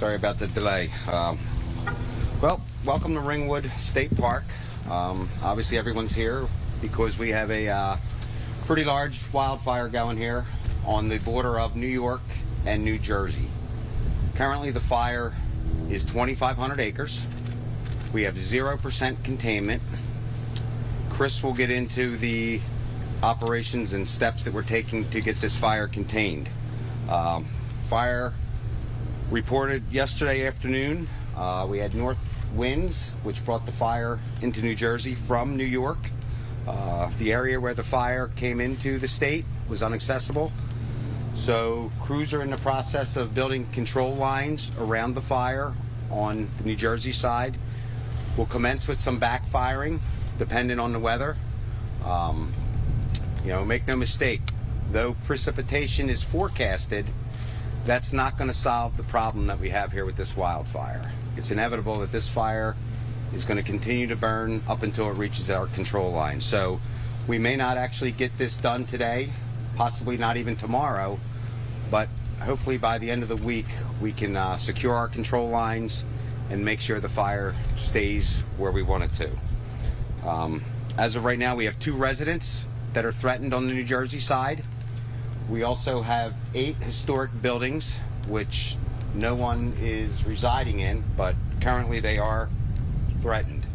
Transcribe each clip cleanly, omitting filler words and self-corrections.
Sorry about the delay. Well, welcome to Ringwood State Park. Obviously everyone's here because we have a pretty large wildfire going here on the border of New York and New Jersey. Currently the fire is 2,500 acres. We have 0% containment. Chris will get into the operations and steps that we're taking to get this fire contained. Fire reported yesterday afternoon. We had north winds, which brought the fire into New Jersey from New York. The area where the fire came into the state was inaccessible. So crews are in the process of building control lines around the fire on the New Jersey side. We'll commence with some backfiring, depending on the weather. Make no mistake, though precipitation is forecasted, that's not going to solve the problem that we have here with this wildfire. It's inevitable that this fire is going to continue to burn up until it reaches our control line. So we may not actually get this done today, possibly not even tomorrow, but hopefully by the end of the week we can secure our control lines and make sure the fire stays where we want it to. As of right now, we have 2 residents that are threatened on the New Jersey side. We also have 8 historic buildings, which no one is residing in, but currently they are threatened.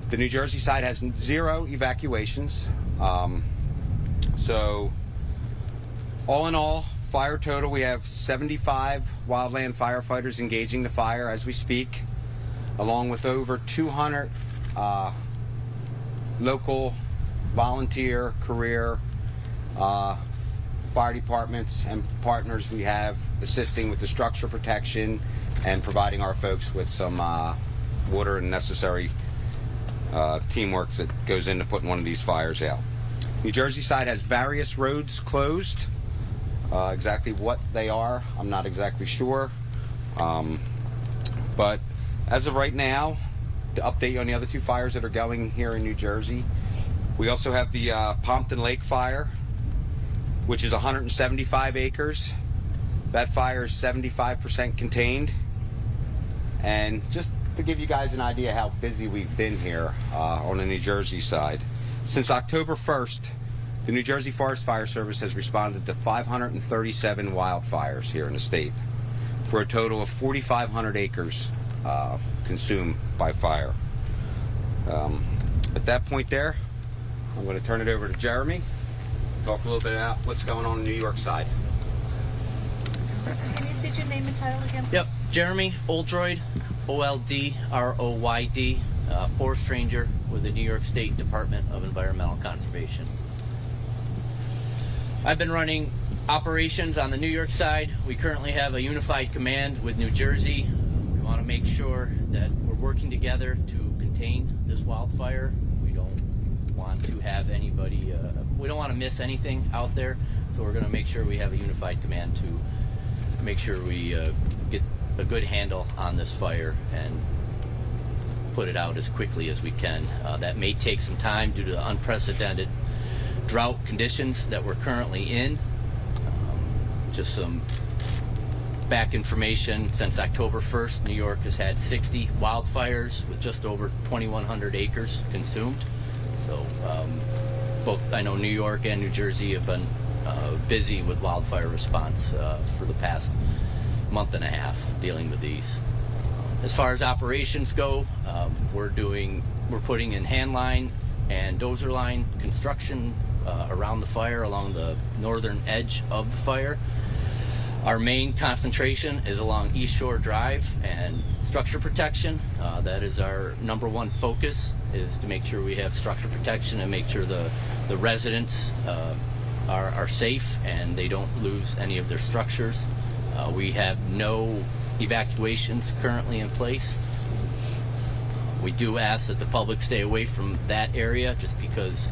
The New Jersey side has 0 evacuations. So all in all, fire total, we have 75 wildland firefighters engaging the fire as we speak, along with over 200 local volunteer, career, fire departments and partners we have assisting with the structure protection and providing our folks with some water and necessary teamwork that goes into putting one of these fires out. New Jersey side has various roads closed. Exactly what they are, I'm not exactly sure. But as of right now, to update you on the other 2 fires that are going here in New Jersey, we also have the Pompton Lake Fire, which is 175 acres. That fire is 75% contained. And just to give you guys an idea how busy we've been here on the New Jersey side, since October 1st, the New Jersey Forest Fire Service has responded to 537 wildfires here in the state for a total of 4,500 acres consumed by fire. At that point there, I'm going to turn it over to Jeremy, talk a little bit about what's going on the New York side. Can you state your name and title again, please? Yep, Jeremy Oldroyd, Oldroyd, forest ranger with the New York State Department of Environmental Conservation. I've been running operations on the New York side. We currently have a unified command with New Jersey. We want to make sure that we're working together to contain this wildfire. We don't want to have anybody, we don't want to miss anything out there, so we're going to make sure we have a unified command to make sure we get a good handle on this fire and put it out as quickly as we can. That may take some time due to the unprecedented drought conditions that we're currently in. Just some back information, since October 1st, New York has had 60 wildfires with just over 2,100 acres consumed. So both, I know New York and New Jersey have been busy with wildfire response for the past month and a half dealing with these. As far as operations go, we're putting in hand line and dozer line construction around the fire along the northern edge of the fire. Our main concentration is along East Shore Drive and structure protection. That is our #1 focus, is to make sure we have structure protection and make sure the residents are safe and they don't lose any of their structures. We have no evacuations currently in place. We do ask that the public stay away from that area just because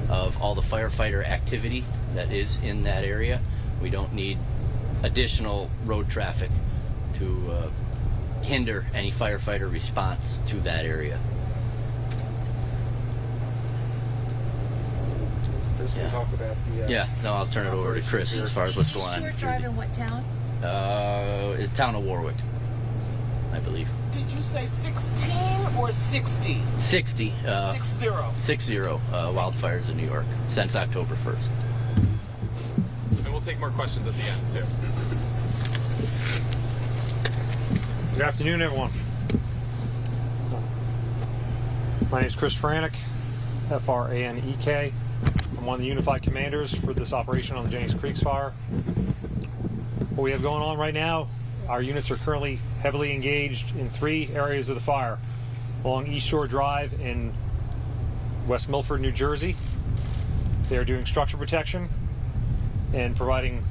of all the firefighter activity that is in that area. We don't need additional road traffic to hinder any firefighter response to that area. Chris can talk about the... No, I'll turn it over to Chris as far as what's going on. Short drive in what town? Town of Warwick. I believe. Did you say 16 or 60? 60. 60. 60 wildfires in New York since October 1st. And we'll take more questions at the end, too. Good afternoon, everyone. My name is Chris Franek, F-R-A-N-E-K. I'm one of the unified commanders for this operation on the Jennings Creek Fire. What we have going on right now, our units are currently heavily engaged in 3 areas of the fire along East Shore Drive in West Milford, New Jersey. They are doing structure protection and providing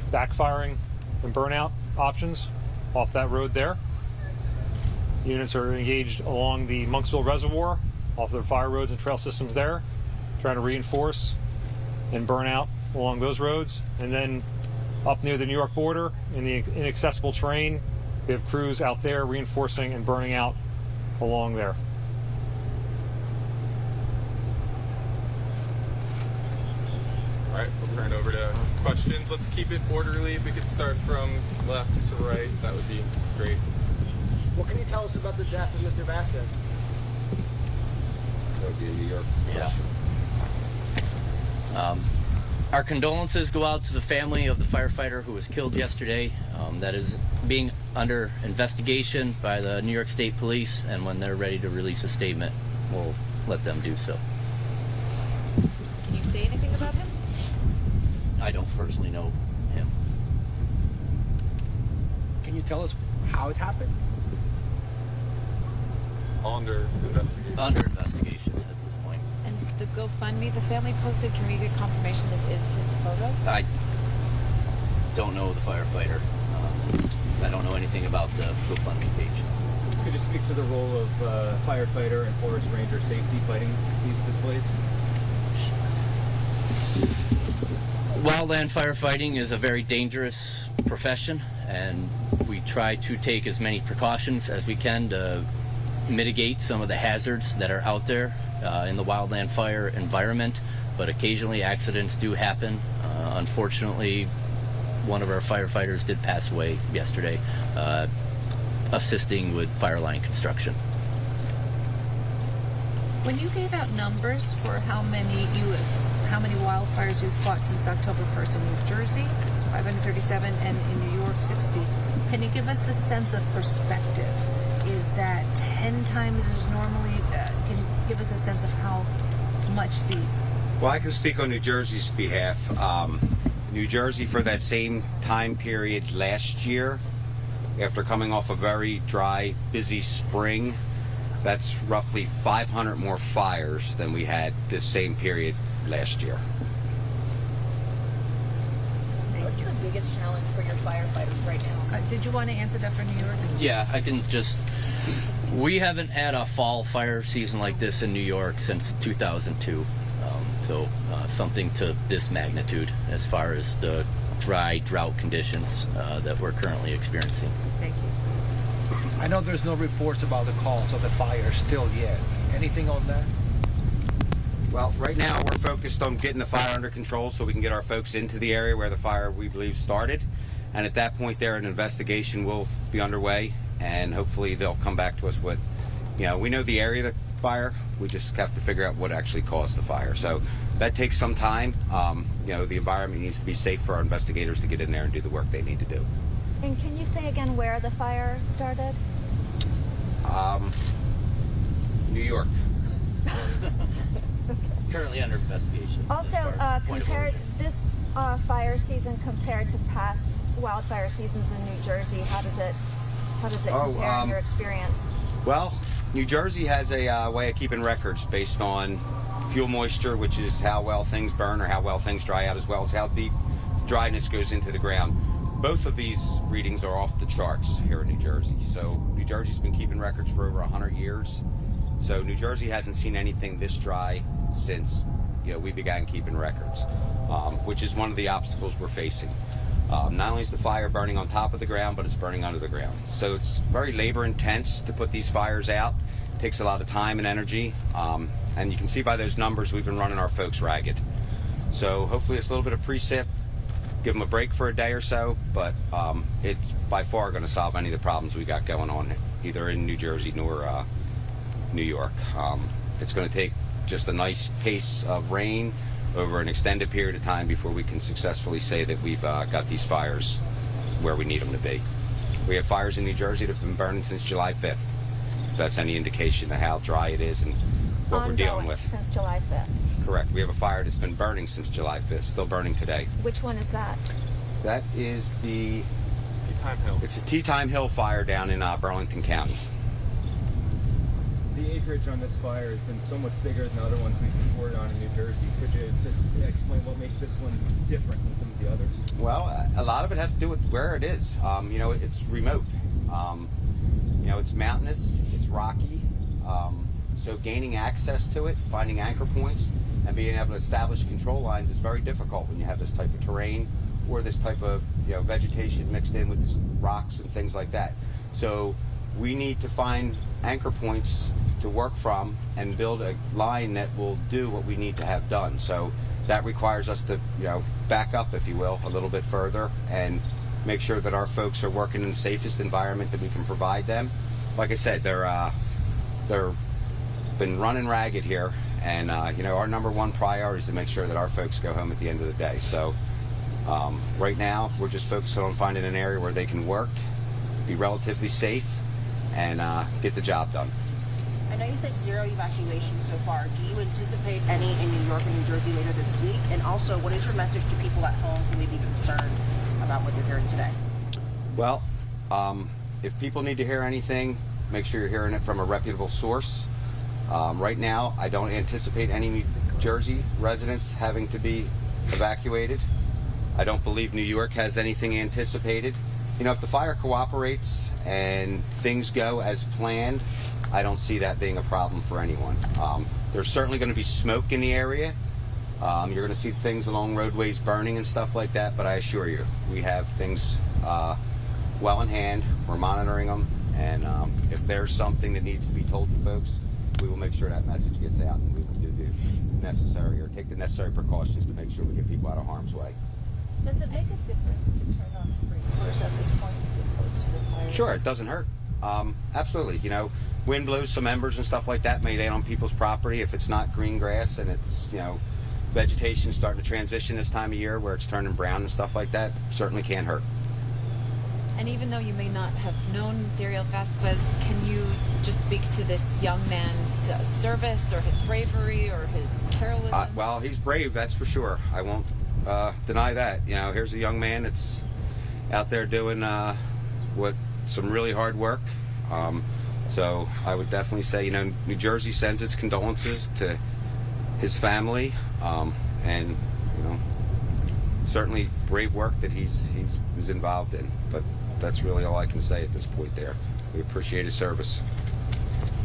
backfiring and burnout options off that road there. Units are engaged along the Monksville Reservoir off the fire roads and trail systems there, trying to reinforce and burn out along those roads. And then up near the New York border in the inaccessible terrain, we have crews out there reinforcing and burning out along there. All right, we'll turn it over to questions. Let's keep it orderly. If we could start from left to right, that would be great. What can you tell us about the death of Mr. Vasquez? That would be a New York Yeah. question. Our condolences go out to the family of the firefighter who was killed yesterday. That is being under investigation by the New York State Police, and when they're ready to release a statement, we'll let them do so. Can you say anything about him? I don't personally know him. Can you tell us how it happened? Under investigation. Under investigation at this point. And the GoFundMe the family posted, can we get confirmation this is his photo? I don't know the firefighter. I don't know anything about the GoFundMe page. Could you speak to the role of firefighter and forest ranger safety fighting these displays? Wildland firefighting is a very dangerous profession, and we try to take as many precautions as we can to mitigate some of the hazards that are out there in the wildland fire environment, but occasionally accidents do happen. Unfortunately, one of our firefighters did pass away yesterday, assisting with fire line construction. When you gave out numbers for how many wildfires you've fought since October 1st in New Jersey, 537, and in New York, 60, can you give us a sense of perspective? Is that 10 times as normally? Can you give us a sense of how much these? Well, I can speak on New Jersey's behalf. New Jersey, for that same time period last year, after coming off a very dry, busy spring, that's roughly 500 more fires than we had this same period last year. What's the biggest challenge for your firefighters right now? Did you want to answer that for New York? Yeah, I can just... We haven't had a fall fire season like this in New York since 2002. Something to this magnitude as far as the dry drought conditions that we're currently experiencing. Thank you. I know there's no reports about the cause of the fire still yet. Anything on that? Well, right now we're focused on getting the fire under control so we can get our folks into the area where the fire, we believe, started. And at that point there, an investigation will be underway, and hopefully they'll come back to us with, we know the area of the fire, we just have to figure out what actually caused the fire. So that takes some time. The environment needs to be safe for our investigators to get in there and do the work they need to do. And can you say again where the fire started? New York. Currently under investigation. Also, as far as point of compared origin. this fire season compared to past wildfire seasons in New Jersey, how does it compare in your experience? Well, New Jersey has a way of keeping records based on fuel moisture, which is how well things burn or how well things dry out, as well as how deep dryness goes into the ground. Both of these readings are off the charts here in New Jersey. So New Jersey's been keeping records for over 100 years. So New Jersey hasn't seen anything this dry since we began keeping records, which is one of the obstacles we're facing. Not only is the fire burning on top of the ground, but it's burning under the ground. So it's very labor intense to put these fires out. It takes a lot of time and energy. And you can see by those numbers, we've been running our folks ragged. So hopefully it's a little bit of precip give them a break for a day or so, but it's by far going to solve any of the problems we got going on either in New Jersey nor New York. It's going to take just a nice pace of rain over an extended period of time before we can successfully say that we've got these fires where we need them to be. We have fires in New Jersey that have been burning since July 5th, if that's any indication of how dry it is and what we're dealing with. Since July 5th. Correct. We have a fire that's been burning since July 5th, still burning today. Which one is that? That is the... Tea Time Hill. It's a Tea Time Hill fire down in Burlington County. The acreage on this fire has been so much bigger than the other ones we've reported on in New Jersey. Could you just explain what makes this one different than some of the others? Well, a lot of it has to do with where it is. You know, it's remote. You know, it's mountainous, it's rocky. So gaining access to it, finding anchor points, and being able to establish control lines is very difficult when you have this type of terrain or this type of, you know, vegetation mixed in with rocks and things like that. So we need to find anchor points to work from and build a line that will do what we need to have done. So that requires us to, you know, back up, if you will, a little bit further and make sure that our folks are working in the safest environment that we can provide them. Like I said, they're been running ragged here, and you know, our number one priority is to make sure that our folks go home at the end of the day. So right now we're just focusing on finding an area where they can work, be relatively safe, and get the job done. I know you said 0 evacuations so far. Do you anticipate any in New York and New Jersey later this week? And also, what is your message to people at home who may be concerned about what they're hearing today? Well, if people need to hear anything, make sure you're hearing it from a reputable source. Right now, I don't anticipate any New Jersey residents having to be evacuated. I don't believe New York has anything anticipated. You know, if the fire cooperates and things go as planned, I don't see that being a problem for anyone. There's certainly going to be smoke in the area. You're going to see things along roadways burning and stuff like that, but I assure you, we have things well in hand. We're monitoring them, and if there's something that needs to be told to folks, we will make sure that message gets out, and we will do the necessary or take the necessary precautions to make sure we get people out of harm's way. Does it make a difference to turn on sprinklers at this point if you're close to the fire? Sure, it doesn't hurt. Absolutely. You know, wind blows some embers and stuff like that may land on people's property. If it's not green grass and it's, you know, vegetation starting to transition this time of year where it's turning brown and stuff like that, certainly can hurt. And even though you may not have known Dariel Vasquez, can you just speak to this young man's service or his bravery or his heroism? Well, he's brave, that's for sure. I won't deny that. You know, here's a young man that's out there doing some really hard work. So I would definitely say, you know, New Jersey sends its condolences to his family, and, you know, certainly brave work that he's involved in. But that's really all I can say at this point there. We appreciate his service.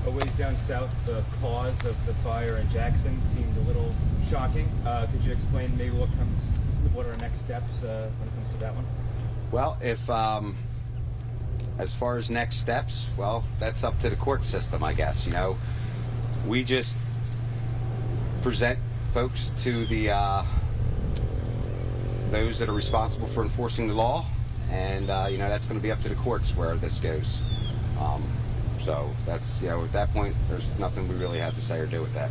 A ways down south, the cause of the fire in Jackson seemed a little shocking. Could you explain maybe what are our next steps when it comes to that one? Well, if as far as next steps, well, that's up to the court system, I guess. You know, we just present folks to the those that are responsible for enforcing the law, and you know, that's going to be up to the courts where this goes. So that's, you know, at that point, there's nothing we really have to say or do with that.